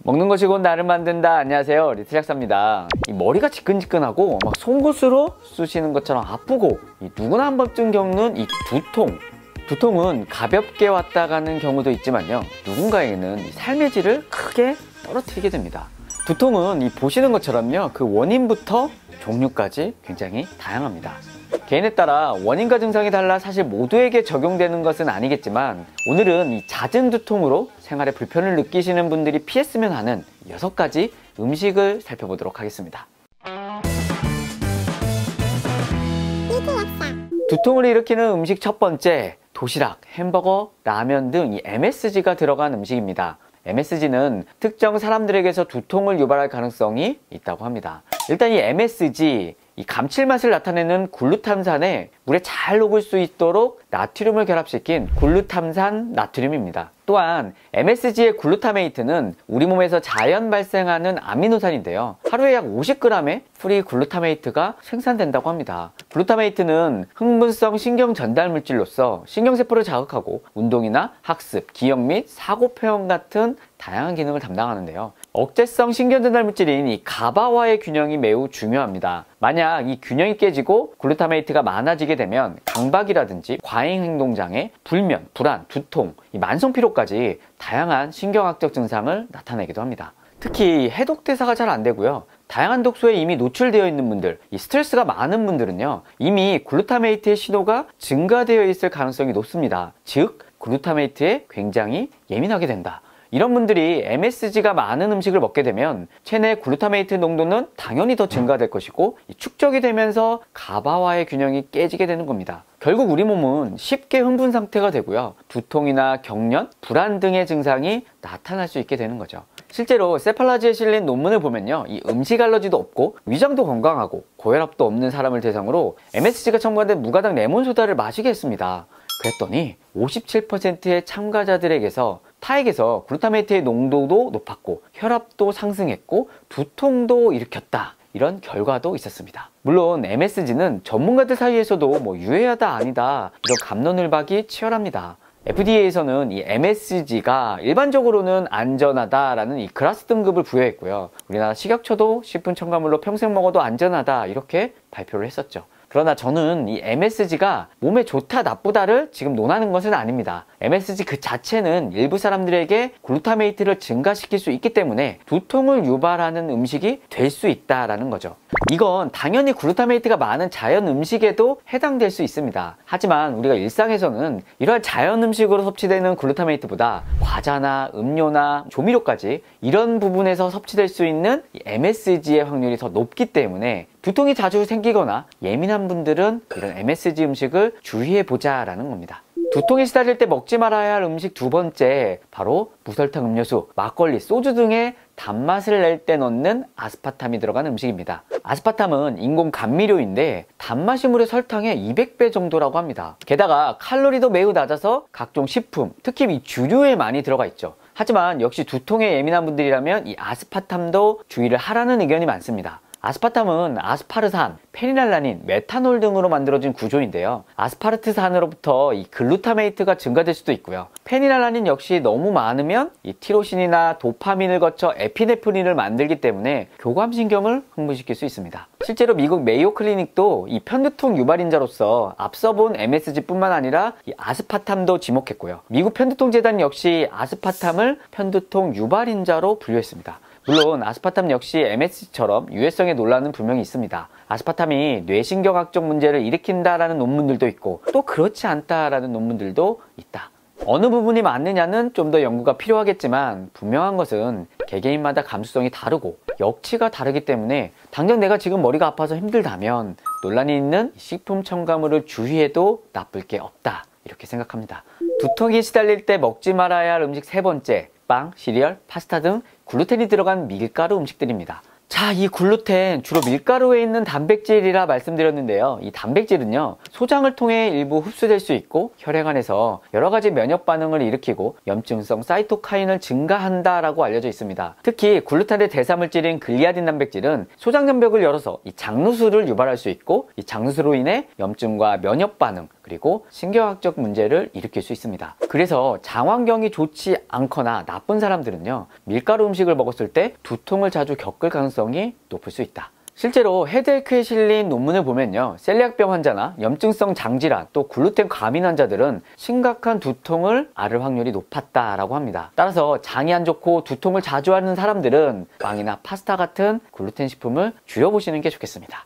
먹는 것이 곧 나를 만든다. 안녕하세요, 리틀약사입니다. 이 머리가 지끈지끈하고 막 송곳으로 쑤시는 것처럼 아프고 누구나 한 번쯤 겪는 이 두통. 두통은 가볍게 왔다 가는 경우도 있지만요, 누군가에게는 이 삶의 질을 크게 떨어뜨리게 됩니다. 두통은 이 보시는 것처럼요, 그 원인부터 종류까지 굉장히 다양합니다. 개인에 따라 원인과 증상이 달라 사실 모두에게 적용되는 것은 아니겠지만, 오늘은 이 잦은 두통으로 생활에 불편을 느끼시는 분들이 피했으면 하는 6가지 음식을 살펴보도록 하겠습니다. 두통을 일으키는 음식 첫 번째, 도시락, 햄버거, 라면 등 이 MSG가 들어간 음식입니다. MSG는 특정 사람들에게서 두통을 유발할 가능성이 있다고 합니다. 일단 이 MSG, 이 감칠맛을 나타내는 글루탐산에 물에 잘 녹을 수 있도록 나트륨을 결합시킨 글루탐산 나트륨입니다. 또한 MSG의 글루타메이트는 우리 몸에서 자연 발생하는 아미노산인데요, 하루에 약 50g의 프리 글루타메이트가 생산된다고 합니다. 글루타메이트는 흥분성 신경 전달 물질로서 신경세포를 자극하고 운동이나 학습, 기억 및 사고 표현 같은 다양한 기능을 담당하는데요, 억제성 신경 전달 물질인 이 가바와의 균형이 매우 중요합니다. 만약 이 균형이 깨지고 글루타메이트가 많아지게 되면 강박이라든지 과잉 행동장애, 불면, 불안, 두통, 이 만성피로까지 다양한 신경학적 증상을 나타내기도 합니다. 특히 해독대사가 잘 안 되고요, 다양한 독소에 이미 노출되어 있는 분들, 이 스트레스가 많은 분들은요, 이미 글루타메이트의 신호가 증가되어 있을 가능성이 높습니다. 즉, 글루타메이트에 굉장히 예민하게 된다. 이런 분들이 MSG가 많은 음식을 먹게 되면 체내 글루타메이트 농도는 당연히 더 증가될 것이고, 축적이 되면서 가바와의 균형이 깨지게 되는 겁니다. 결국 우리 몸은 쉽게 흥분 상태가 되고요, 두통이나 경련, 불안 등의 증상이 나타날 수 있게 되는 거죠. 실제로 세팔라지에 실린 논문을 보면요, 이 음식 알러지도 없고 위장도 건강하고 고혈압도 없는 사람을 대상으로 MSG가 첨가된 무가당 레몬소다를 마시게 했습니다. 그랬더니 57%의 참가자들에게서 타액에서 글루타메이트의 농도도 높았고 혈압도 상승했고 두통도 일으켰다, 이런 결과도 있었습니다. 물론 MSG는 전문가들 사이에서도 유해하다 아니다 이런 갑론을박이 치열합니다. FDA에서는 이 MSG가 일반적으로는 안전하다라는 이 클래스 등급을 부여했고요, 우리나라 식약처도 식품 첨가물로 평생 먹어도 안전하다 이렇게 발표를 했었죠. 그러나 저는 이 MSG가 몸에 좋다 나쁘다를 지금 논하는 것은 아닙니다. MSG 그 자체는 일부 사람들에게 글루타메이트를 증가시킬 수 있기 때문에 두통을 유발하는 음식이 될 수 있다라는 거죠. 이건 당연히 글루타메이트가 많은 자연 음식에도 해당될 수 있습니다. 하지만 우리가 일상에서는 이러한 자연 음식으로 섭취되는 글루타메이트보다 과자나 음료나 조미료까지 이런 부분에서 섭취될 수 있는 MSG의 확률이 더 높기 때문에 두통이 자주 생기거나 예민한 분들은 이런 MSG 음식을 주의해보자 라는 겁니다. 두통에 시달릴 때 먹지 말아야 할 음식 두 번째, 바로 무설탕 음료수, 막걸리, 소주 등의 단맛을 낼 때 넣는 아스파탐이 들어간 음식입니다. 아스파탐은 인공 감미료인데 단맛이 무려 설탕의 200배 정도라고 합니다. 게다가 칼로리도 매우 낮아서 각종 식품, 특히 이 주류에 많이 들어가 있죠. 하지만 역시 두통에 예민한 분들이라면 이 아스파탐도 주의를 하라는 의견이 많습니다. 아스파탐은 아스파르산, 페니랄라닌, 메탄올 등으로 만들어진 구조인데요, 아스파르트산으로부터 이 글루타메이트가 증가될 수도 있고요, 페니랄라닌 역시 너무 많으면 이 티로신이나 도파민을 거쳐 에피네프린을 만들기 때문에 교감신경을 흥분시킬 수 있습니다. 실제로 미국 메이오 클리닉도 이 편두통 유발인자로서 앞서 본 MSG뿐만 아니라 이 아스파탐도 지목했고요, 미국 편두통 재단 역시 아스파탐을 편두통 유발인자로 분류했습니다. 물론 아스파탐 역시 MSG처럼 유해성의 논란은 분명히 있습니다. 아스파탐이 뇌신경학적 문제를 일으킨다라는 논문들도 있고 또 그렇지 않다라는 논문들도 있다. 어느 부분이 맞느냐는 좀 더 연구가 필요하겠지만, 분명한 것은 개개인마다 감수성이 다르고 역치가 다르기 때문에 당장 내가 지금 머리가 아파서 힘들다면 논란이 있는 식품 첨가물을 주의해도 나쁠 게 없다, 이렇게 생각합니다. 두통이 시달릴 때 먹지 말아야 할 음식 세 번째, 빵, 시리얼, 파스타 등 글루텐이 들어간 밀가루 음식들입니다. 자, 이 글루텐 주로 밀가루에 있는 단백질이라 말씀드렸는데요, 이 단백질은요, 소장을 통해 일부 흡수될 수 있고 혈액안에서 여러가지 면역 반응을 일으키고 염증성 사이토카인을 증가한다라고 알려져 있습니다. 특히 글루텐의 대사물질인 글리아딘 단백질은 소장 장벽을 열어서 이 장누수를 유발할 수 있고, 이 장누수로 인해 염증과 면역 반응, 그리고 신경학적 문제를 일으킬 수 있습니다. 그래서 장 환경이 좋지 않거나 나쁜 사람들은요, 밀가루 음식을 먹었을 때 두통을 자주 겪을 가능성이 높을 수 있다. 실제로 헤드에크에 실린 논문을 보면요, 셀리악병 환자나 염증성 장질환, 또 글루텐 과민 환자들은 심각한 두통을 앓을 확률이 높았다라고 합니다. 따라서 장이 안 좋고 두통을 자주 앓는 사람들은 빵이나 파스타 같은 글루텐 식품을 줄여보시는 게 좋겠습니다.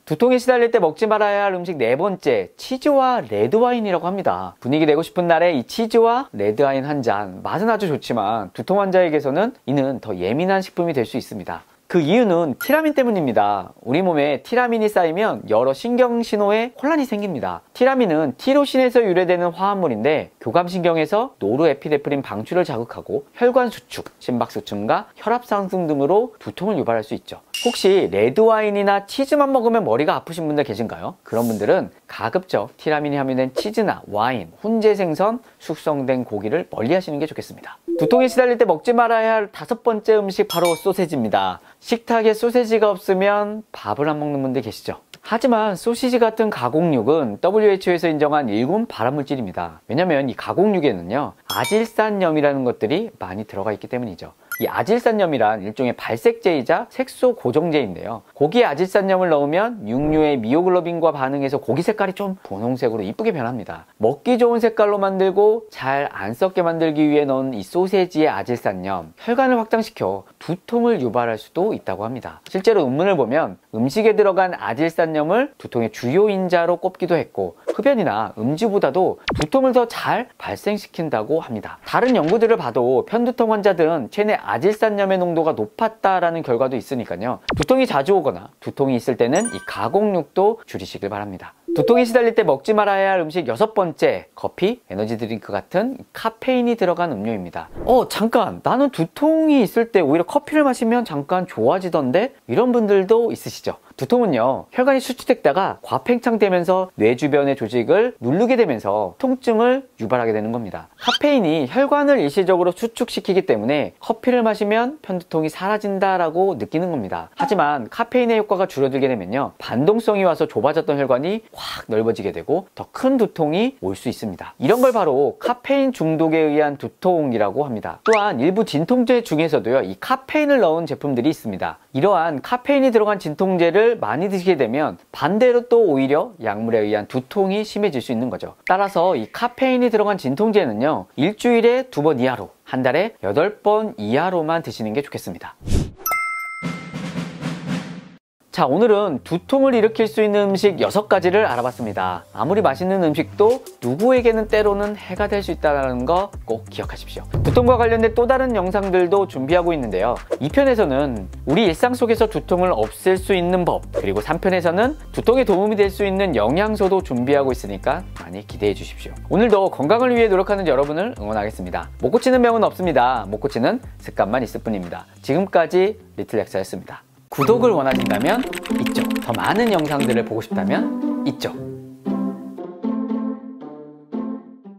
두통에 시달릴 때 먹지 말아야 할 음식 네 번째, 치즈와 레드와인이라고 합니다. 분위기 내고 싶은 날에 이 치즈와 레드와인 한 잔, 맛은 아주 좋지만 두통 환자에게서는 이는 더 예민한 식품이 될 수 있습니다. 그 이유는 티라민 때문입니다. 우리 몸에 티라민이 쌓이면 여러 신경신호에 혼란이 생깁니다. 티라민은 티로신에서 유래되는 화합물인데 교감신경에서 노르에피네프린 방출을 자극하고 혈관 수축, 심박 수축과 혈압 상승 등으로 두통을 유발할 수 있죠. 혹시 레드와인이나 치즈만 먹으면 머리가 아프신 분들 계신가요? 그런 분들은 가급적 티라민이 함유된 치즈나 와인, 훈제 생선, 숙성된 고기를 멀리 하시는 게 좋겠습니다. 두통에 시달릴 때 먹지 말아야 할 다섯 번째 음식, 바로 소세지입니다. 식탁에 소세지가 없으면 밥을 안 먹는 분들 계시죠? 하지만 소시지 같은 가공육은 WHO에서 인정한 일군 발암물질입니다. 왜냐면 이 가공육에는요, 아질산염이라는 것들이 많이 들어가 있기 때문이죠. 이 아질산염이란 일종의 발색제이자 색소 고정제인데요, 고기에 아질산염을 넣으면 육류의 미오글로빈과 반응해서 고기 색깔이 좀 분홍색으로 이쁘게 변합니다. 먹기 좋은 색깔로 만들고 잘 안 썩게 만들기 위해 넣은 이 소세지의 아질산염, 혈관을 확장시켜 두통을 유발할 수도 있다고 합니다. 실제로 논문을 보면 음식에 들어간 아질산염을 두통의 주요 인자로 꼽기도 했고, 흡연이나 음주보다도 두통을 더 잘 발생시킨다고 합니다. 다른 연구들을 봐도 편두통 환자들은 체내 아질산염의 농도가 높았다라는 결과도 있으니까요, 두통이 자주 오거나 두통이 있을 때는 이 가공육도 줄이시길 바랍니다. 두통에 시달릴 때 먹지 말아야 할 음식 여섯 번째, 커피, 에너지 드링크 같은 카페인이 들어간 음료입니다. 잠깐, 나는 두통이 있을 때 오히려 커피를 마시면 잠깐 좋아지던데? 이런 분들도 있으시죠? 두통은요, 혈관이 수축됐다가 과팽창되면서 뇌 주변의 조직을 누르게 되면서 통증을 유발하게 되는 겁니다. 카페인이 혈관을 일시적으로 수축시키기 때문에 커피를 마시면 편두통이 사라진다라고 느끼는 겁니다. 하지만 카페인의 효과가 줄어들게 되면요, 반동성이 와서 좁아졌던 혈관이 확 넓어지게 되고 더 큰 두통이 올 수 있습니다. 이런 걸 바로 카페인 중독에 의한 두통이라고 합니다. 또한 일부 진통제 중에서도요, 이 카페인을 넣은 제품들이 있습니다. 이러한 카페인이 들어간 진통제를 많이 드시게 되면 반대로 또 오히려 약물에 의한 두통이 심해질 수 있는 거죠. 따라서 이 카페인이 들어간 진통제는요, 일주일에 2번 이하로, 한 달에 8번 이하로만 드시는 게 좋겠습니다. 자, 오늘은 두통을 일으킬 수 있는 음식 6가지를 알아봤습니다. 아무리 맛있는 음식도 누구에게는 때로는 해가 될 수 있다는 거 꼭 기억하십시오. 두통과 관련된 또 다른 영상들도 준비하고 있는데요, 2편에서는 우리 일상 속에서 두통을 없앨 수 있는 법, 그리고 3편에서는 두통에 도움이 될 수 있는 영양소도 준비하고 있으니까 많이 기대해 주십시오. 오늘도 건강을 위해 노력하는 여러분을 응원하겠습니다. 못 고치는 병은 없습니다. 못 고치는 습관만 있을 뿐입니다. 지금까지 리틀렉사였습니다. 구독을 원하신다면 이쪽, 더 많은 영상들을 보고 싶다면 이쪽.